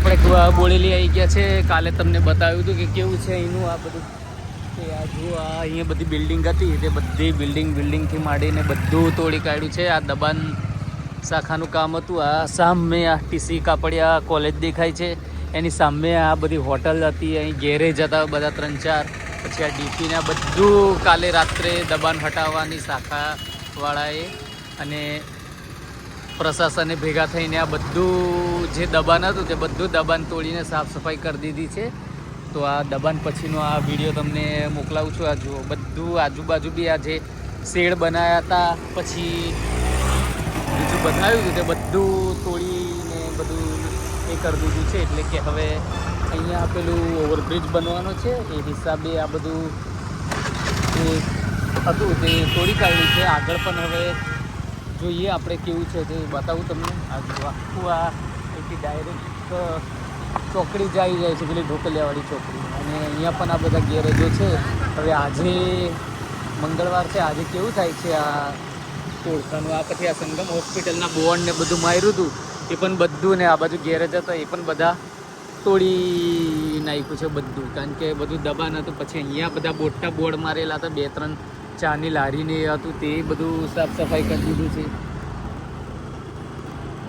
આપણે બોડેલી આવી ગયા છે. કાલે તમને બતાવ્યું હતું કે કેવું છે અહીંનું આ બધું. કે આ જો આ અહીંયા બધી બિલ્ડિંગ હતી તે બધી બિલ્ડિંગથી માંડીને બધું તોડી કાઢ્યું છે. આ દબાણ શાખાનું કામ હતું. આ સામે આ ટીસી કાપડિયા કોલેજ દેખાય છે. એની સામે આ બધી હોટલ હતી, અહીં ગેરેજ હતા બધા 3-4. પછી આ ડીપીને આ બધું કાલે રાત્રે દબાણ હટાવવાની શાખાવાળાએ અને પ્રશાસને ભેગા થઈને આ બધું જે દબાણ હતું તે બધું દબાણ તોડીને સાફ સફાઈ કરી દીધી છે. તો આ દબાણ પછીનો આ વિડીયો તમને મોકલાવું છું. આ જુઓ બધું આજુબાજુ બી આ જે શેડ બનાવ્યા હતા પછી બીજું બનાવ્યું હતું તે બધું તોડીને બધું એ કરી દીધું છે. એટલે કે હવે અહીંયા પેલું ઓવરબ્રિજ બનવાનો છે એ હિસાબે આ બધું જે હતું તે તોડી કાઢ્યું છે. આગળ પણ હવે જોઈએ આપણે કેવું છે તે બતાવું તમને. આ આખું આ અહીંથી ડાયરેક્ટ ચોકડી જાય છે પેલી ઢોકલિયાવાળી ચોકડી. અને અહીંયા પણ આ બધા ગેરેજો છે. હવે આજે મંગળવાર છે, આજે કેવું થાય છે આ તોડકાનું. આ પછી આ સંગમ હોસ્પિટલના બોર્ડ ને બધું માર્યું હતું એ પણ બધું, ને આ બાજુ ગેરેજ હતા એ પણ બધા તોડી નાખ્યું છે બધું, કારણ કે બધું દબાણ હતું. પછી અહીંયા બધા મોટા બોર્ડ મારેલા હતા, 2-3 ચાની લારીને હતું તે બધું સાફ સફાઈ કરી દીધું છે.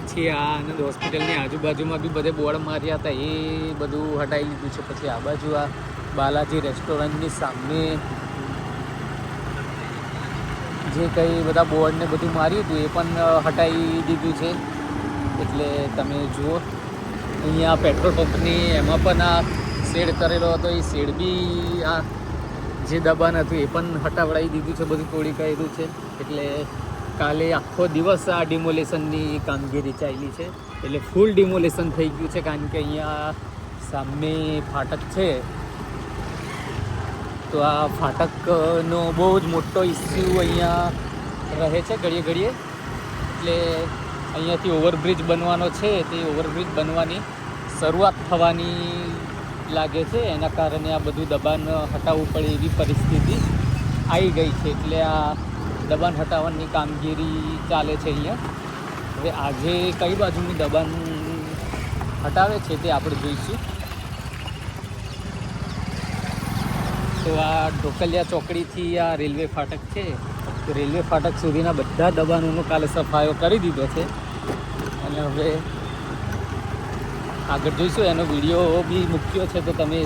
પછી આ આનંદ હોસ્પિટલની આજુબાજુમાં બી બધે બોર્ડ માર્યા હતા એ બધું હટાવી લીધું છે. પછી આ બાજુ આ બાલાજી રેસ્ટોરન્ટની સામે જે કંઈ બધા બોર્ડ ને બધું માર્યું હતું એ પણ હટાવી દીધું છે. એટલે તમે જુઓ અહીંયા પેટ્રોલ પંપની એમાં પણ આ શેડ કરેલો હતો, એ શેડ બી આ જે દબાણ હતું એ પણ હટાવડાવી દીધું છે, બધું તોડી કાઢ્યું છે. એટલે કાલે આખો દિવસ આ ડિમોલેશનની કામગીરી ચાલી છે. એટલે ફૂલ ડિમોલેશન થઈ ગયું છે, કારણ કે અહીંયા સામે ફાટક છે. તો આ ફાટકનો બહુ જ મોટો ઇસ્યુ અહીંયા રહે છે ઘડીએ ઘડીએ. એટલે અહીંયાથી ઓવરબ્રિજ બનવાનો છે, તે ઓવરબ્રિજ બનવાની શરૂઆત થવાની લાગે છે. એના કારણે આ બધું દબાણ હટાવવું પડે એવી પરિસ્થિતિ આવી ગઈ છે. એટલે આ દબાણ હટાવવાની કામગીરી ચાલે છે અહીંયા. હવે આજે કઈ બાજુનું દબાણ હટાવે છે તે આપણે જોઈશું. તો આ ઢોકલિયા ચોકડીથી આ રેલવે ફાટક છે, તો રેલવે ફાટક સુધીના બધા દબાણોનો કાલે સફાયો કરી દીધો છે. અને હવે આગળ જોઈશું, એનો વિડીયો બી મૂક્યો છે તો તમે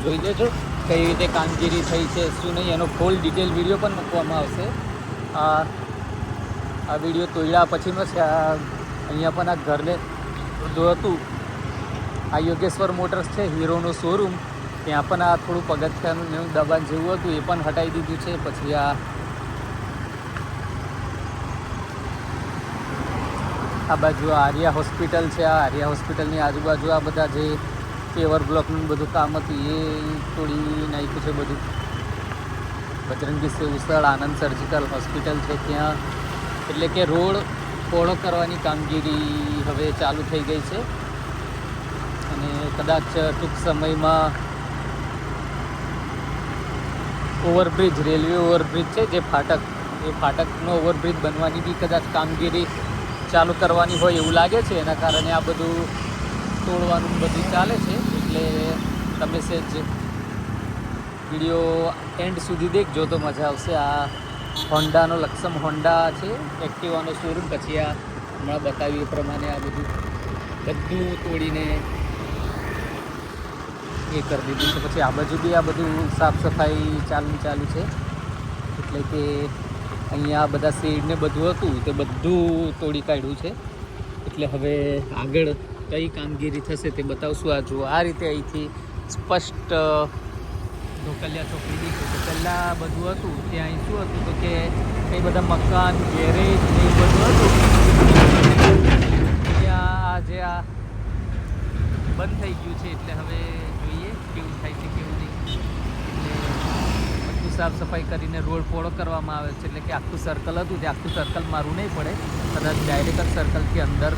જોઈ લેજો કઈ રીતે કામગીરી થઈ છે શું નહીં. એનો ફૂલ ડિટેલ વિડીયો પણ મૂકવામાં આવશે. આ વિડીયો તોડ્યા પછીનો છે. અહીંયા પણ આ ઘરને હતું આ યોગેશ્વર મોટર્સ છે, હીરોનો શોરૂમ, ત્યાં પણ આ થોડું પગથિયાનું દબાણ જેવું હતું એ પણ હટાવી દીધું છે. પછી આ બાજુ આર્યા હોસ્પિટલ છે, આ આર્યા હોસ્પિટલની આજુબાજુ આ બધા જે પેવર બ્લોકનું બધું કામ હતું એ તોડી નાખ્યું છે બધું. બજરંગી સેવસળ આનંદ સર્જિકલ હોસ્પિટલ છે ત્યાં, એટલે કે રોડ પહોળો કરવાની કામગીરી હવે ચાલુ થઈ ગઈ છે. અને કદાચ ટૂંક સમયમાં ઓવરબ્રિજ, રેલવે ઓવરબ્રિજ છે જે ફાટક, એ ફાટકનો ઓવરબ્રિજ બનવાની બી કદાચ કામગીરી ચાલુ કરવાની હોય એવું લાગે છે. એના કારણે આ બધું તોડવાનું બધું ચાલે છે. એટલે તમે સેજ વિડીયો એન્ડ સુધી દેખજો તો મજા આવશે. આ હોન્ડાનો લક્ષમ હોન્ડા છે, એક્ટિવાનો શોરૂમ. પછી આ હમણાં બતાવ્યું એ પ્રમાણે આ બધું તોડીને એ કરી દીધું છે. પછી આ બાજુ બી આ બધું સાફ સફાઈ ચાલુ છે. એટલે કે અહીંયા બધા શેડ ને બધું હતું તે બધું તોડી કાઢ્યું છે. એટલે હવે આગળ કઈ કામગીરી થશે તે બતાવશું. આ જુઓ આ રીતે અહીંથી સ્પષ્ટ ઢોકલિયા ચોકડી દેખ્યું. તો પહેલાં બધું હતું ત્યાં અહીં શું હતું તો કે કંઈ બધા મકાન, ગેરેજ ને એ બધું હતું. ત્યાં આજે આ બંધ થઈ ગયું છે. એટલે હવે જોઈએ કેવું થાય છે કેવું નહીં. બધું સાફ સફાઈ કરીને રોડ પહોળો કરવામાં આવે છે. એટલે કે આખું સર્કલ હતું તે આખું સર્કલ મારવું નહીં પડે, કદાચ ડાયરેક્ટ સર્કલથી અંદર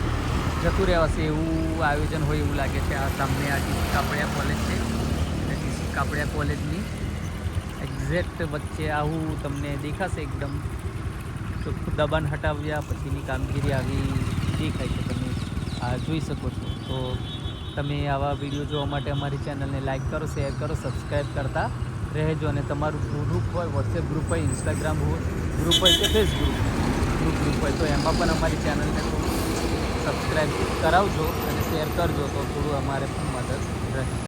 જતું રહેવાશે એવું આયોજન હોય એવું લાગે છે. આ સામે આ ટીસી કાપડિયા કોલેજ છે, ટીસી કાપડિયા કોલેજની એક્ઝેક્ટ વચ્ચે આવું તમને દેખાશે એકદમ. તો દબાણ હટાવ્યા પછીની કામગીરી આવી દેખાય છે, તમે આ જોઈ શકો છો. તો તમે આવા વિડીયો જોવા માટે અમારી ચેનલને લાઇક કરો, શેર કરો, સબસ્ક્રાઈબ કરતા રહેજો. અને તમારું ગ્રુપ હોય, વોટ્સએપ ગ્રુપ હોય, ઇન્સ્ટાગ્રામ ગ્રુપ હોય કે ફેસબુક ગ્રુપ હોય, તો એમાં પણ અમારી ચેનલને થોડું સબસ્ક્રાઈબ કરાવજો અને શેર કરજો, તો થોડું અમારે પણ મદદ રહે.